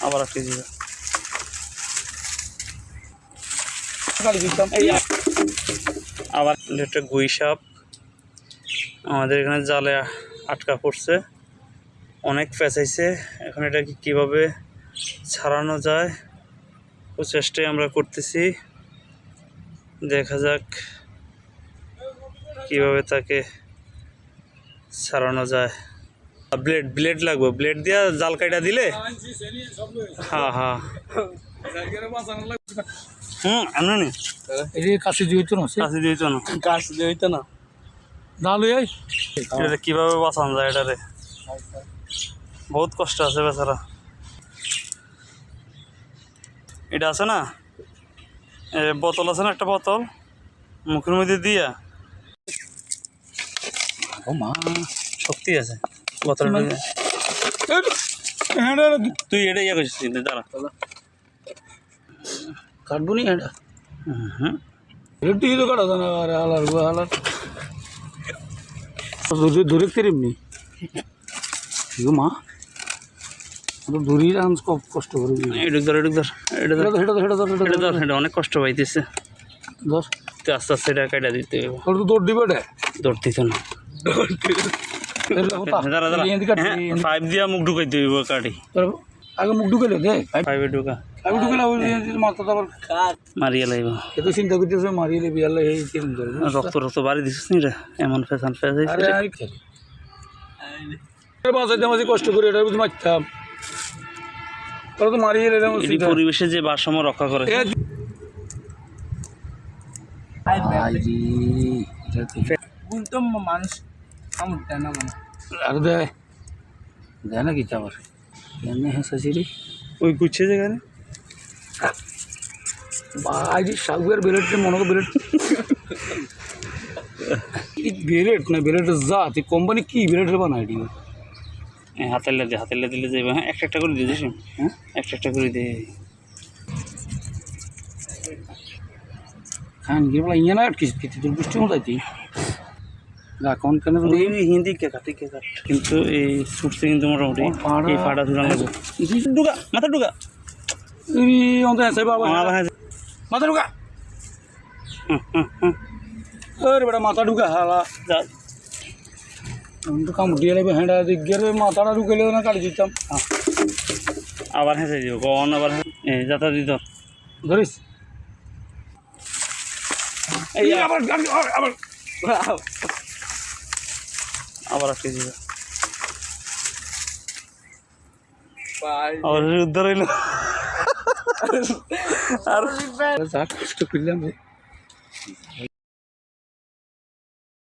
আবার একটা দিবে আবার একটা গুই সাপ আমাদের এখানে জালে আটকা পড়ছে, অনেক পেঁচাইছে। এখন এটাকে কীভাবে ছাড়ানো যায় ও চেষ্টাই আমরা করতেছি, দেখা যাক কিভাবে তাকে ছাড়ানো যায়। ব্লেড লাগবে, ব্লেড দিয়া জাল কাটা দিলে। হ্যাঁ হ্যাঁ এমনি কাছে দিয়েছো না, কাছে দিয়েছ না, কাছে দিতে না ডাল এটা কিভাবে বাঁচানো যায় এটারে, বহুত কষ্ট আছে বেচারা। এটা আছে না বোতল আছে না, একটা বোতল মুখের মধ্যে দিয়া, ও মা শক্তি আছে বোতল। তুই এটা ইয়ে করছিস দাঁড়া, কাটবো নি এটা হুম রেডি তো কাটা জানা আরে হালার হালার দূরে তেমনি মা দূরে আনস কষ্ট করে এডুক ধর এডুক ধর, এটা ধর এটা ধর, এটা অনেক কষ্ট পাইতেছে। দশ তুই আস্তে আস্তে এটা কাটা দিতে হবে, তো দৌড় দিবে দৌড় দিত না। দাঁড়া দাঁড়া, পাইপ দিয়া মুখ ঢুকাই দিব কাটি, আগে মুখ ঢুকে দে পাইপে ঢুকা আগে ঢুকে মাথা আবার মারিয়া লাগবে। এত চিন্তা করতেছে মারিয়ে নেবি আল্লাহ এই রক্ত রক্ত বাড়ি দিছিস নি রে, এমন ফেসান ফেসাইছে। বাঁচাইতে মাঝে কষ্ট করে এটা বুঝি মারতাম, তোরা তো মারিয়ে এলাম। এই পরিবেশে যে ভারসাম্য রক্ষা করে, মানুষ আর দেয় দেয় না কিছু আবার এমনি হেসেছিলি ওই গুচ্ছে যেখানে ভাই শাকুয়ার বেলেট মনে করো বেলেট বেলেট না বেলেট জাত কোম্পানি কি বেলেটের বানায় এটি হাতেলে দিলে যাবে। হ্যাঁ একটা একটা করে দিয়ে দিস, হ্যাঁ একটা একটা করে দে। খান গিয়ে বলা ইয়ে না আটকিস তোর বুঝতে মতো এখন কেন হিন্দি কে কাট কিন্তু এই ছুটছে কিন্তু মোটামুটি এই পাড়া ঝুলান লাগবে। ঢুকা মাথা ঢুকা, মাথা ঢুকা আরে বেটা মাথা ঢুকা হালা তো কাম উঠিয়ে লাগবে হ্যাঁ গিয়ে মাথাটা ঢুকেলে না কাটি দিতাম। আবার হেসে দিব কন আবার যাতা দিত ধরিস এই আবার আবার আবার একটা দিব আবার উদ্ধার হইল আর কষ্ট করলাম